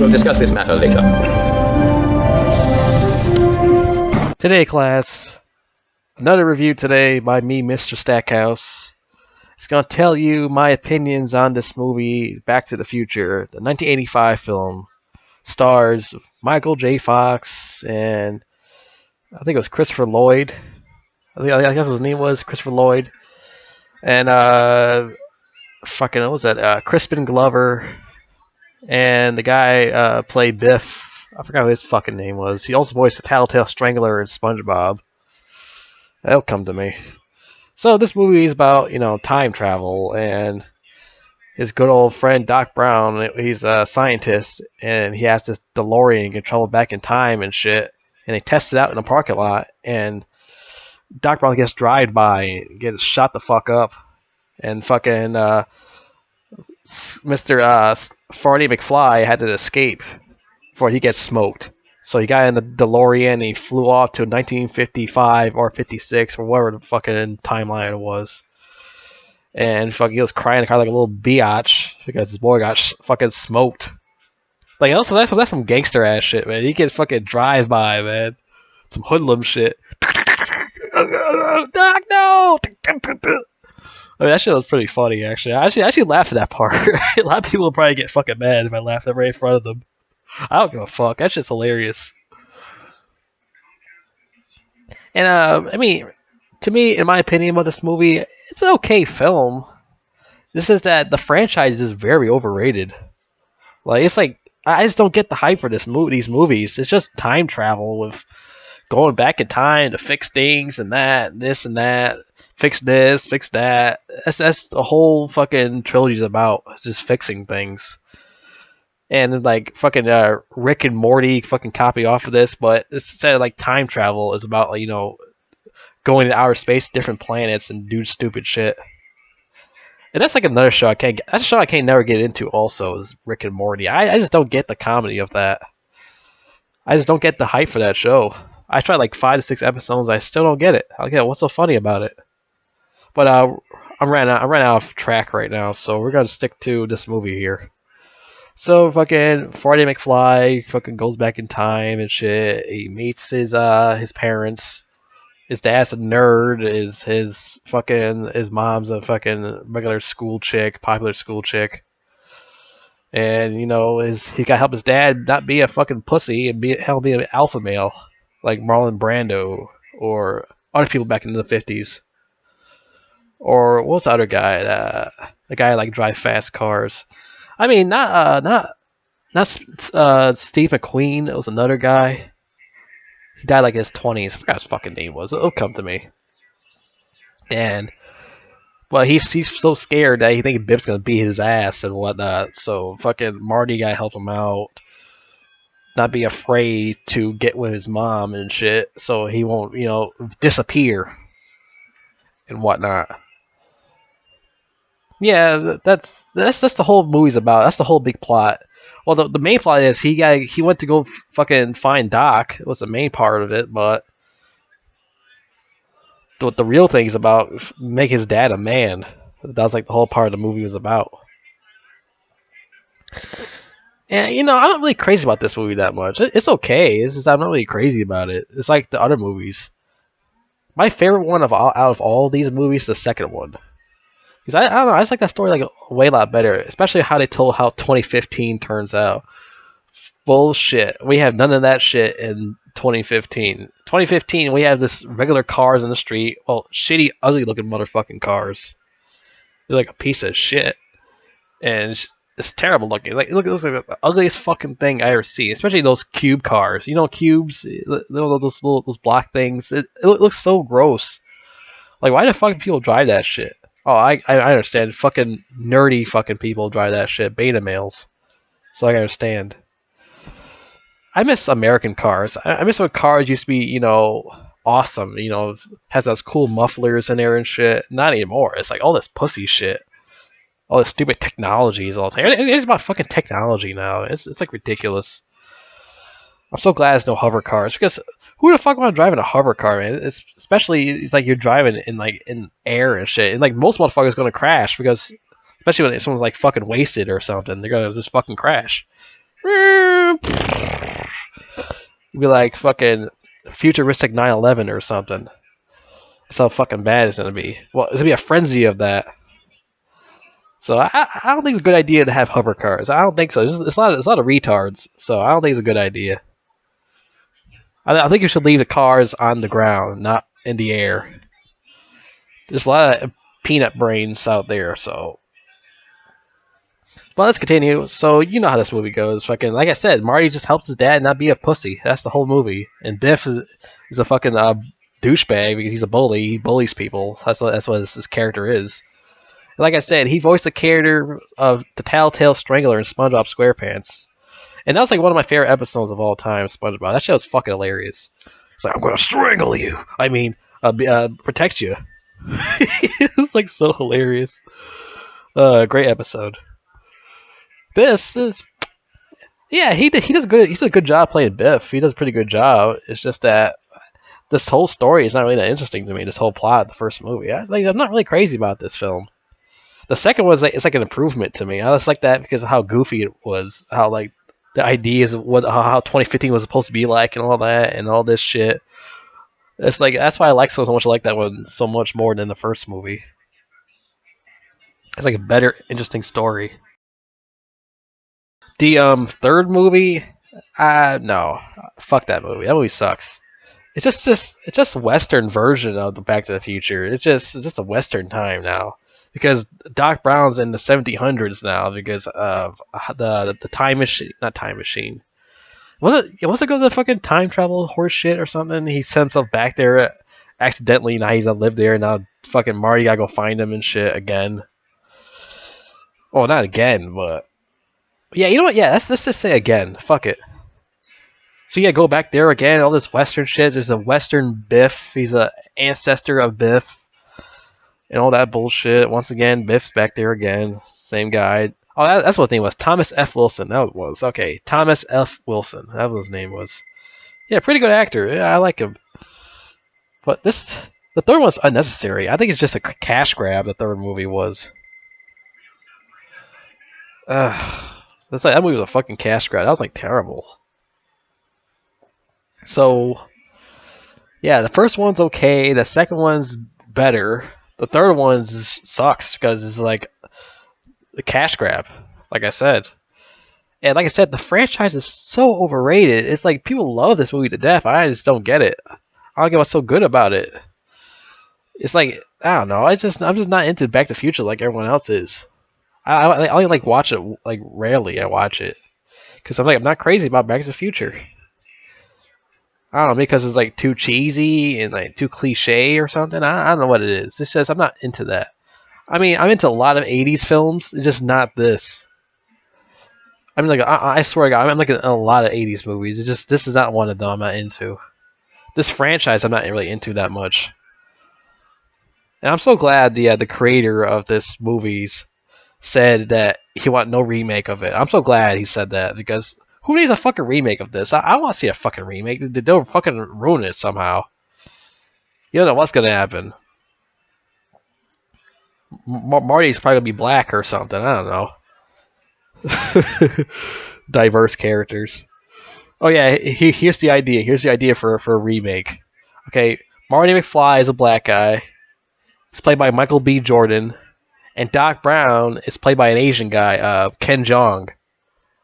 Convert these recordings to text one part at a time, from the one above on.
will discuss this matter later. Today, class, another review today by me, Mr. Stackhouse. It's going to tell you my opinions on this movie, Back to the Future, the 1985 film. Stars Michael J. Fox and I think it was Christopher Lloyd. I guess his name was Christopher Lloyd. And what was that? Crispin Glover. And the guy played Biff. I forgot what his fucking name was. He also voiced the Tattletale Strangler in SpongeBob. That'll come to me. So this movie is about, time travel and his good old friend Doc Brown. He's a scientist and he has this DeLorean and can travel back in time and shit. And they test it out in a parking lot and Doc Brown gets drive by and gets shot the fuck up. And fucking Mr. Farty McFly had to escape before he gets smoked. So he got in the DeLorean and he flew off to 1955 or 56 or whatever the fucking timeline it was. And fucking he was crying in the car like a little biatch because his boy got fucking smoked. Like that's some gangster ass shit, man. He gets fucking drive by, man. Some hoodlum shit. Doc, no! I mean, that shit was pretty funny, actually. I actually laughed at that part. A lot of people would probably get fucking mad if I laughed right in front of them. I don't give a fuck. That shit's hilarious. And, I mean, to me, in my opinion about this movie, it's an okay film. This is that the franchise is very overrated. Like, it's like, I just don't get the hype for these movies. It's just time travel with going back in time to fix things and that, and this and that. Fix this, fix that. That's the whole fucking trilogy's about. It's just fixing things. And then, like, fucking Rick and Morty fucking copy off of this, but instead of like time travel is about, like, going to outer space, different planets, and do stupid shit. And that's like another show that's a show I can't never get into. Also, is Rick and Morty. I just don't get the comedy of that. I just don't get the hype for that show. I tried like 5 to 6 episodes. I still don't get it. I get what's so funny about it. But I'm running out of track right now, so we're gonna stick to this movie here. So fucking Friday McFly fucking goes back in time and shit. He meets his parents. His dad's a nerd. His mom's a fucking regular school chick, popular school chick. And he's got to help his dad not be a fucking pussy and be an alpha male like Marlon Brando or other people back in the 50s. Or what's the other guy? The guy like drive fast cars. I mean, not Steve McQueen. It was another guy. He died like in his 20s. I forgot his fucking name was. It'll come to me. But he's so scared that he thinks Bip's gonna beat his ass and whatnot. So fucking Marty gotta help him out. Not be afraid to get with his mom and shit, so he won't, disappear and whatnot. Yeah, that's the whole movie's about. That's the whole big plot. Well, the main plot is he went to go fucking find Doc. It was the main part of it, but what the real thing is about, make his dad a man. That was like the whole part of the movie was about. And I'm not really crazy about this movie that much. It's okay. It's just I'm not really crazy about it. It's like the other movies. My favorite one out of all these movies is the second one. Because I don't know, I just like that story like a way lot better, especially how they told how 2015 turns out. Bullshit. We have none of that shit in 2015. 2015, we have this regular cars in the street. Well, shitty, ugly looking motherfucking cars. They're like a piece of shit. And it's terrible looking. Like, it looks like the ugliest fucking thing I ever see. Especially those cube cars. Cubes? Those block things. It looks so gross. Like, why the fuck do people drive that shit? Oh, I understand. Fucking nerdy fucking people drive that shit. Beta males. So I understand. I miss American cars. I miss when cars used to be, awesome. Has those cool mufflers in there and shit. Not anymore. It's like all this pussy shit. All this stupid technology is all the time. It's about fucking technology now. It's like ridiculous. I'm so glad there's no hover cars because who the fuck want to drive in a hover car, man? It's like you're driving in air and shit, and like most motherfuckers gonna crash because especially when someone's like fucking wasted or something, they're gonna just fucking crash. It'd be like fucking futuristic 9/11 or something. That's how fucking bad it's gonna be. Well, it's gonna be a frenzy of that. So I don't think it's a good idea to have hover cars. I don't think so. It's a lot of retards. So I don't think it's a good idea. I think you should leave the cars on the ground, not in the air. There's a lot of peanut brains out there. So, but let's continue. So you know how this movie goes. Fucking like I said, Marty just helps his dad not be a pussy. That's the whole movie. And Biff is a fucking douchebag because he's a bully. He bullies people. That's what his character is. Like I said, he voiced the character of the Telltale Strangler in SpongeBob SquarePants. And that was like one of my favorite episodes of all time, SpongeBob. That shit was fucking hilarious. It's like, I'm going to strangle you. I mean, protect you. It's like so hilarious. Great episode. This, yeah, he does good. He does a good job playing Biff. He does a pretty good job. It's just that this whole story is not really that interesting to me. This whole plot, the first movie. I'm not really crazy about this film. The second was like it's like an improvement to me. I just like that because of how goofy it was, how like the ideas of how 2015 was supposed to be like, and all that, and all this shit. It's like that's why I like so much. I like that one so much more than the first movie. It's like a better, interesting story. The third movie, no, fuck that movie. That movie sucks. It's just a Western version of the Back to the Future. It's just a Western time now because Doc Brown's in the 1700s now because of the time machine, not time machine. Was it go to the fucking time travel horse shit or something? He sent himself back there accidentally. Now he's not live there. Now fucking Marty gotta go find him and shit again. Well, not again, but yeah, you know what? Yeah, let's just say again. Fuck it. So yeah, go back there again. All this Western shit. There's a Western Biff. He's a ancestor of Biff, and all that bullshit. Once again, Biff's back there again. Same guy. Oh, that's what his name was. Thomas F. Wilson. That was okay. Thomas F. Wilson. That was his name was. Yeah, pretty good actor. Yeah, I like him. But the third one's unnecessary. I think it's just a cash grab. The third movie was. That's like that movie was a fucking cash grab. That was like terrible. So yeah, the first one's okay. The second one's better. The third one sucks because it's like a cash grab. Like I said, and like I said, the franchise is so overrated. It's like people love this movie to death. I just don't get it. I don't get what's so good about it. It's like I don't know. I'm just not into Back to the Future like everyone else is. I only like watch it like rarely. I watch it because I'm not crazy about Back to the Future. I don't know, because it's like too cheesy and like too cliche or something. I don't know what it is. It's just I'm not into that. I mean, I'm into a lot of '80s films, just not this. I mean, like I swear to God, I'm like in a lot of '80s movies. It's just this is not one of them. I'm not into this franchise. I'm not really into that much. And I'm so glad the creator of this movies said that he want no remake of it. I'm so glad he said that because who needs a fucking remake of this? I want to see a fucking remake. They'll fucking ruin it somehow. You don't know what's gonna happen. Marty's probably gonna be black or something. I don't know. Diverse characters. Oh yeah, here's the idea. Here's the idea for a remake. Okay, Marty McFly is a black guy. It's played by Michael B. Jordan, and Doc Brown is played by an Asian guy, Ken Jeong.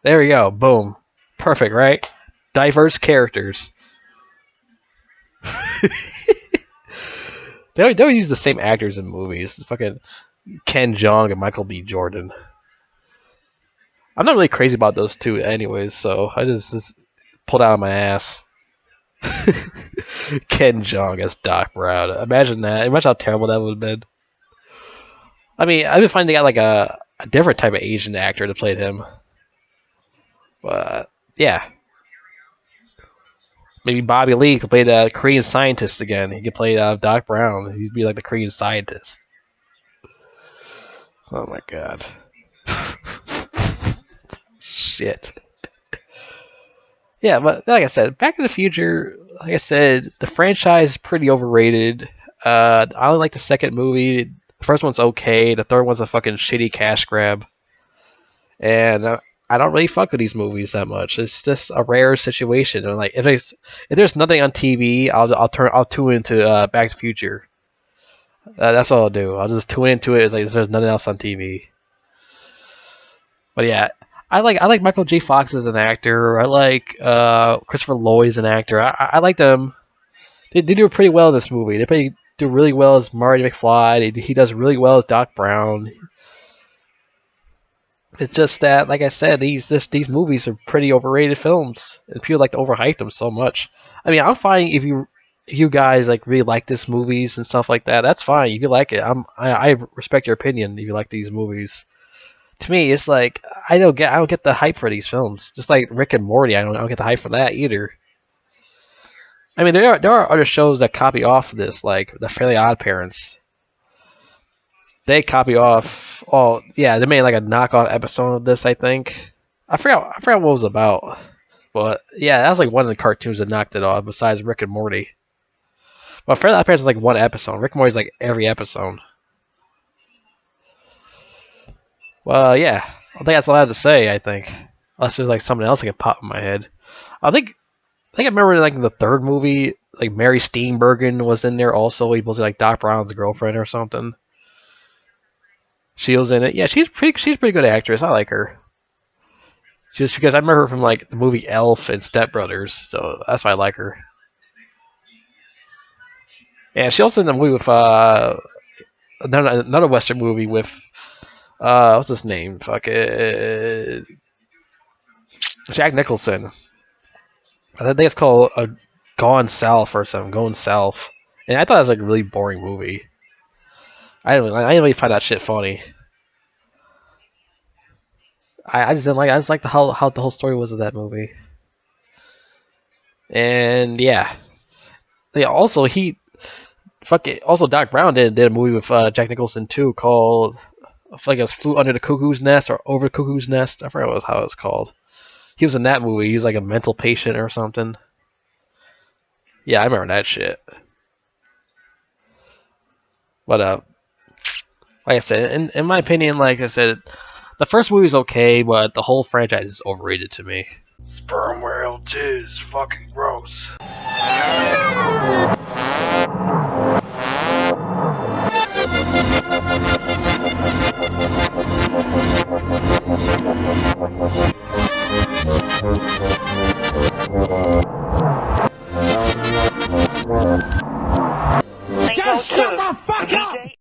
There we go. Boom. Perfect, right? Diverse characters. They always use the same actors in movies. Fucking Ken Jeong and Michael B. Jordan. I'm not really crazy about those two, anyways. So I just pulled out of my ass. Ken Jeong as Doc Brown. Imagine that. Imagine how terrible that would have been. I mean, I've been finding they got like a different type of Asian actor that played him. But yeah, maybe Bobby Lee could play the Korean scientist again. He could play Doc Brown. He'd be like the Korean scientist. Oh my god. Shit. Yeah, but like I said, Back to the Future, like I said, the franchise is pretty overrated. I only like the second movie. The first one's okay. The third one's a fucking shitty cash grab. And I don't really fuck with these movies that much. It's just a rare situation. And like if there's nothing on TV, I'll tune into Back to the Future. That's all I'll do. I'll just tune into it. It's like there's nothing else on TV. But yeah, I like Michael J. Fox as an actor. I like Christopher Lloyd as an actor. I like them. They do pretty well in this movie. Do really well as Marty McFly. He does really well as Doc Brown. It's just that, like I said, these movies are pretty overrated films, and people like to overhype them so much. I mean, I'm fine if you guys like really like these movies and stuff like that. That's fine. If you like it, I respect your opinion if you like these movies. To me, it's like I don't get the hype for these films. Just like Rick and Morty, I don't get the hype for that either. I mean, there are other shows that copy off of this, like the Fairly Odd Parents. They copy off. Oh yeah, they made like a knockoff episode of this. I think I forgot what it was about. But yeah, that was like one of the cartoons that knocked it off. Besides Rick and Morty, but Fairly Odd Parents is like one episode. Rick and Morty's like every episode. Well, yeah, I think that's all I have to say. I think unless there's like something else that can pop in my head. I think I remember like in the third movie, like Mary Steenburgen was in there also. He was like Doc Brown's girlfriend or something. She was in it. Yeah, she's a pretty good actress. I like her. Just because I remember her from like the movie Elf and Step Brothers, so that's why I like her. And she also in the movie with another Western movie with what's his name? Fuck it, Jack Nicholson. I think it's called Gone South or something. Going South. And I thought it was like a really boring movie. I didn't really find that shit funny. I just didn't like. I just liked how the whole story was of that movie. And yeah, yeah. Also, fuck it. Also, Doc Brown did a movie with Jack Nicholson too called I feel like it was Flew Under the Cuckoo's Nest or Over the Cuckoo's Nest. I forgot how it was called. He was in that movie. He was like a mental patient or something. Yeah, I remember that shit. But like I said, in my opinion, like I said, the first movie is okay, but the whole franchise is overrated to me. Sperm whale jizz, fucking gross.